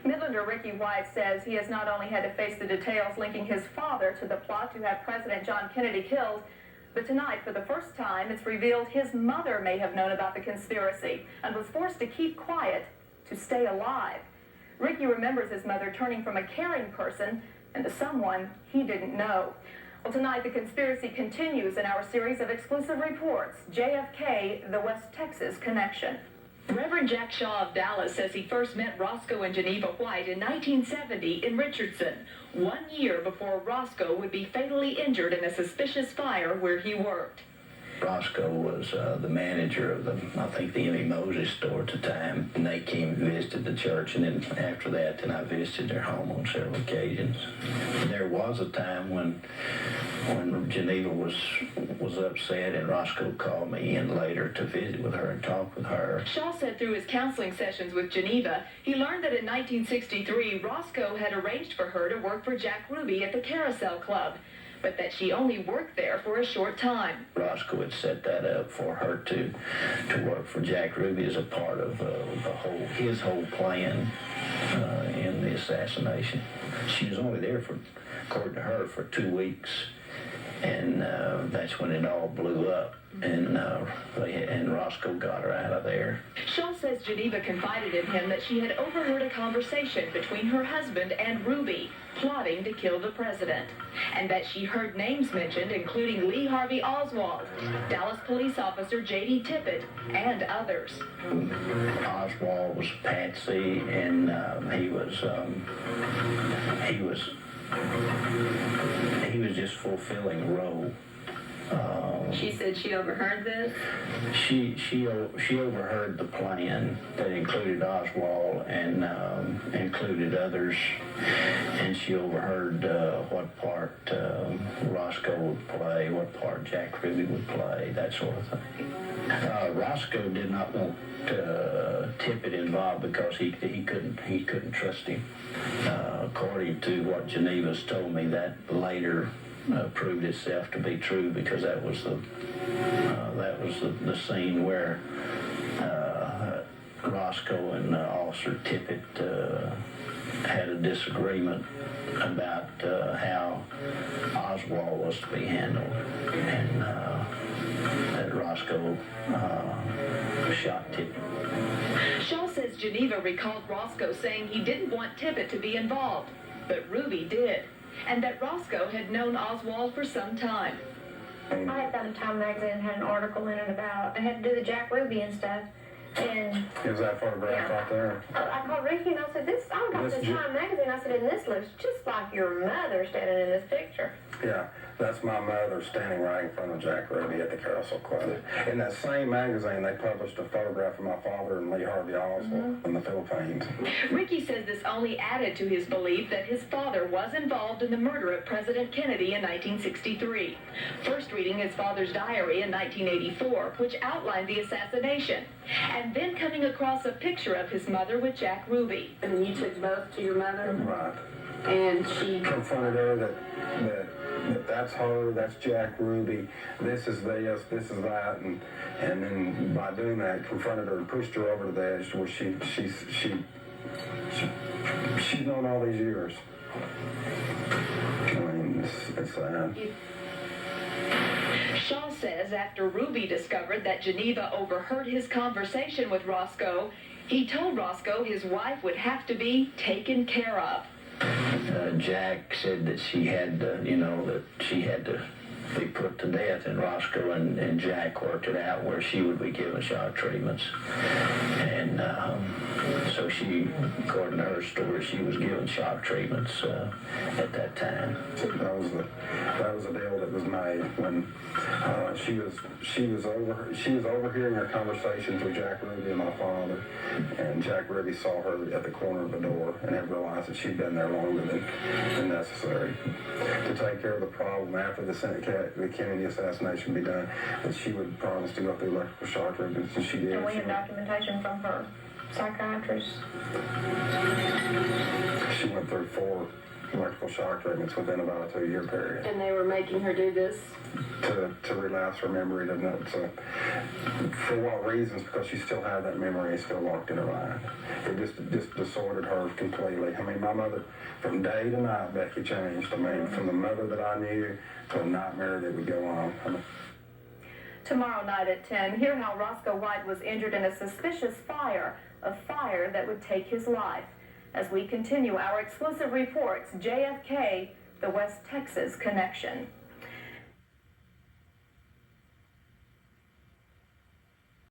Midlander Rickie White says he has not only had to face the details linking his father to the plot to have President John Kennedy killed, but tonight, for the first time, it's revealed his mother may have known about the conspiracy and was forced to keep quiet to stay alive. Rickie remembers his mother turning from a caring person into someone he didn't know. Well, tonight, the conspiracy continues in our series of exclusive reports, JFK, the West Texas Connection. Reverend Jack Shaw of Dallas says he first met Roscoe and Geneva White in 1970 in Richardson, 1 year before Roscoe would be fatally injured in a suspicious fire where he worked. Roscoe was the manager of I think the M.E. Moses store at the time, and they came and visited the church, and then after that, then I visited their home on several occasions. And there was a time when Geneva was upset, and Roscoe called me in later to visit with her and talk with her. Shaw said through his counseling sessions with Geneva, he learned that in 1963, Roscoe had arranged for her to work for Jack Ruby at the Carousel Club, but that she only worked there for a short time. Roscoe had set that up for her to work for Jack Ruby as a part of his whole plan in the assassination. She was only there according to her, for 2 weeks, and that's when it all blew up, and Roscoe got her out of there. Shaw says Geneva confided in him that she had overheard a conversation between her husband and Ruby, plotting to kill the president, and that she heard names mentioned, including Lee Oswald, Dallas police officer J.D. Tippet, and others. Oswald was patsy, and he was just fulfilling a role. She said she overheard this? She overheard the plan that included Oswald and included others, and she overheard what part Roscoe would play, what part Jack Ruby would play, that sort of thing. Roscoe did not want Tippet involved because he couldn't trust him. According to what Geneva's told me, that later proved itself to be true, because that was the scene where Roscoe and Officer Tippet had a disagreement about how Oswald was to be handled, and that Roscoe shot Tippet. Shaw says Geneva recalled Roscoe saying he didn't want Tippet to be involved, but Ruby did, and that Roscoe had known Oswald for some time. I had found a Time magazine, had an article in it about, I had to do the Jack Ruby and stuff, and... Is that photograph out there? I called Rickie and I said, I got this Time magazine, I said, and this looks just like your mother standing in this picture. Yeah, that's my mother standing right in front of Jack Ruby at the Carousel Club. In that same magazine, they published a photograph of my father and Lee Oswald in the Philippines. Rickie says this only added to his belief that his father was involved in the murder of President Kennedy in 1963. First reading his father's diary in 1984, which outlined the assassination, and then coming across a picture of his mother with Jack Ruby. And you took both to your mother? Right. And she confronted her that that's her, that's Jack Ruby, this is this is that, and then by doing that, confronted her and pushed her over to the edge where she's known all these years. I mean, it's sad. Shaw says after Ruby discovered that Geneva overheard his conversation with Roscoe, he told Roscoe his wife would have to be taken care of. Jack said that she had to be put to death, and Roscoe and Jack worked it out where she would be given shock treatments. And so she, according to her story, she was given shock treatments at that time. That was a deal that was made when she was overhearing her conversations with Jack Ruby and my father, and Jack Ruby saw her at the corner of the door and had realized that she'd been there longer than necessary to take care of the problem after the Kennedy assassination be done, that she would promise to go through electrical shock treatments, and she did. And we have documentation from her psychiatrist. She went through electrical shock treatments within about a 2-year period. And they were making her do this? To relapse her memory, for what reasons? Because she still had that memory still locked in her mind. It just disordered her completely. I mean, my mother, from day to night, Becky changed. I mean, from the mother that I knew to a nightmare that would go on. Tomorrow night at 10, hear how Roscoe White was injured in a suspicious fire, a fire that would take his life. As we continue our exclusive reports, JFK, the West Texas Connection.